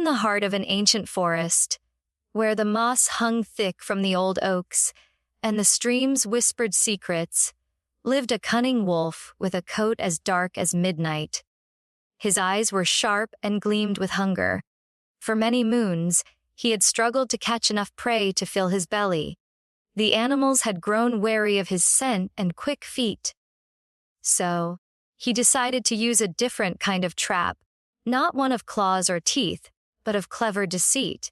In the heart of an ancient forest, where the moss hung thick from the old oaks and the streams whispered secrets, lived a cunning wolf with a coat as dark as midnight. His eyes were sharp and gleamed with hunger. For many moons, he had struggled to catch enough prey to fill his belly. The animals had grown wary of his scent and quick feet. So, he decided to use a different kind of trap, not one of claws or teeth, but of clever deceit.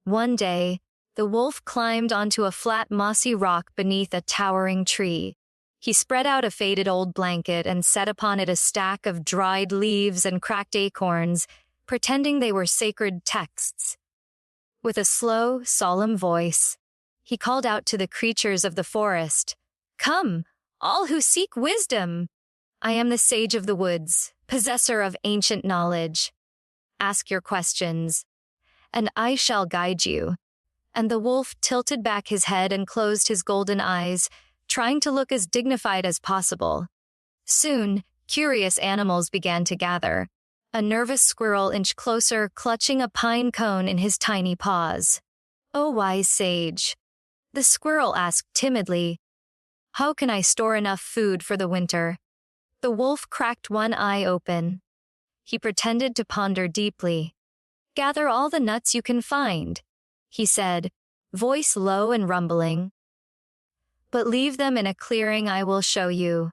One day, the wolf climbed onto a flat mossy rock beneath a towering tree. He spread out a faded old blanket and set upon it a stack of dried leaves and cracked acorns, pretending they were sacred texts. With a slow, solemn voice, he called out to the creatures of the forest, "Come, all who seek wisdom! I am the sage of the woods, possessor of ancient knowledge. Ask your questions, and I shall guide you." And the wolf tilted back his head and closed his golden eyes, trying to look as dignified as possible. Soon, curious animals began to gather. A nervous squirrel inched closer, clutching a pine cone in his tiny paws. "Oh, wise sage," the squirrel asked timidly, "how can I store enough food for the winter?" The wolf cracked one eye open. He pretended to ponder deeply. "Gather all the nuts you can find," he said, voice low and rumbling. "But leave them in a clearing I will show you.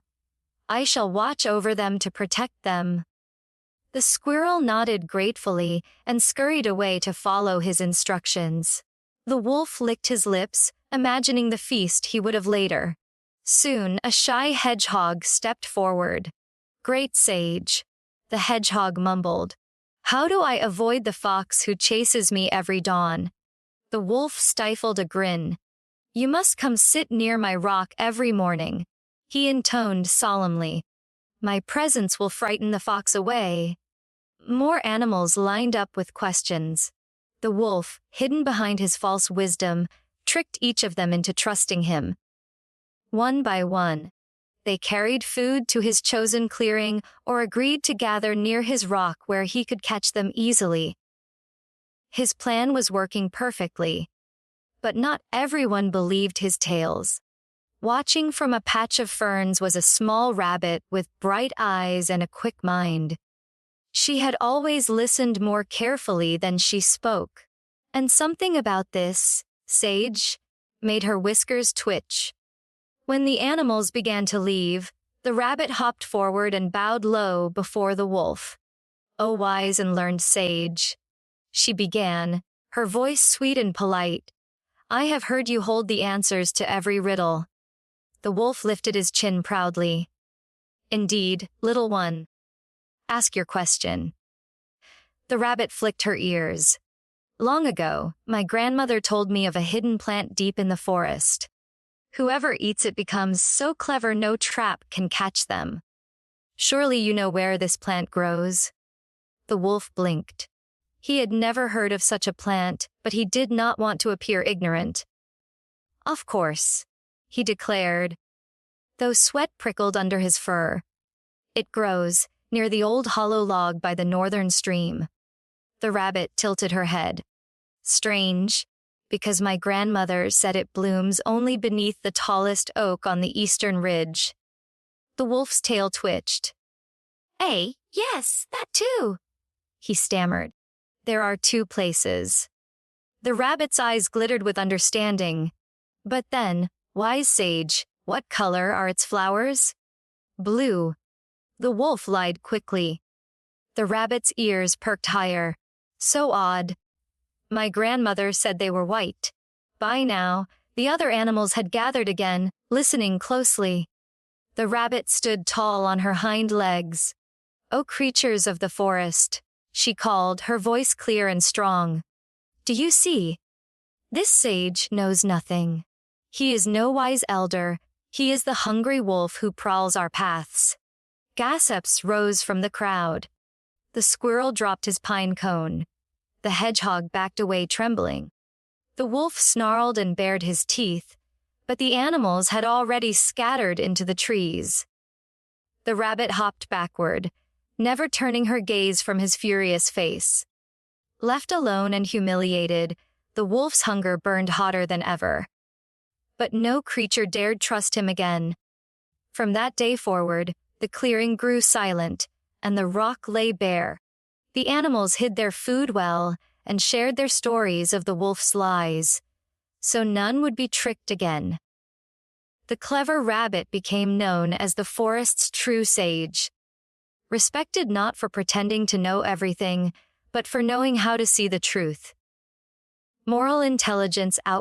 I shall watch over them to protect them." The squirrel nodded gratefully and scurried away to follow his instructions. The wolf licked his lips, imagining the feast he would have later. Soon, a shy hedgehog stepped forward. "Great sage," the hedgehog mumbled. "How do I avoid the fox who chases me every dawn?" The wolf stifled a grin. "You must come sit near my rock every morning," he intoned solemnly. "My presence will frighten the fox away." More animals lined up with questions. The wolf, hidden behind his false wisdom, tricked each of them into trusting him. One by one, they carried food to his chosen clearing or agreed to gather near his rock where he could catch them easily. His plan was working perfectly, but not everyone believed his tales. Watching from a patch of ferns was a small rabbit with bright eyes and a quick mind. She had always listened more carefully than she spoke, and something about this, sage, made her whiskers twitch. When the animals began to leave, the rabbit hopped forward and bowed low before the wolf. "O wise and learned sage," she began, her voice sweet and polite, "I have heard you hold the answers to every riddle." The wolf lifted his chin proudly. "Indeed, little one. Ask your question." The rabbit flicked her ears. "Long ago, my grandmother told me of a hidden plant deep in the forest. Whoever eats it becomes so clever no trap can catch them. Surely you know where this plant grows?" The wolf blinked. He had never heard of such a plant, but he did not want to appear ignorant. "Of course," he declared, though sweat prickled under his fur. "It grows near the old hollow log by the northern stream." The rabbit tilted her head. "Strange, because my grandmother said it blooms only beneath the tallest oak on the eastern ridge." The wolf's tail twitched. Yes, that too," he stammered. "There are two places." The rabbit's eyes glittered with understanding. "But then, wise sage, what color are its flowers?" "Blue." The wolf lied quickly. The rabbit's ears perked higher. "So odd. My grandmother said they were white." By now, the other animals had gathered again, listening closely. The rabbit stood tall on her hind legs. "O creatures of the forest," she called, her voice clear and strong. "Do you see? This sage knows nothing. He is no wise elder. He is the hungry wolf who prowls our paths." Gasps rose from the crowd. The squirrel dropped his pine cone. The hedgehog backed away trembling. The wolf snarled and bared his teeth, but the animals had already scattered into the trees. The rabbit hopped backward, never turning her gaze from his furious face. Left alone and humiliated, the wolf's hunger burned hotter than ever. But no creature dared trust him again. From that day forward, the clearing grew silent, and the rock lay bare. The animals hid their food well and shared their stories of the wolf's lies, so none would be tricked again. The clever rabbit became known as the forest's true sage, respected not for pretending to know everything, but for knowing how to see the truth. Moral intelligence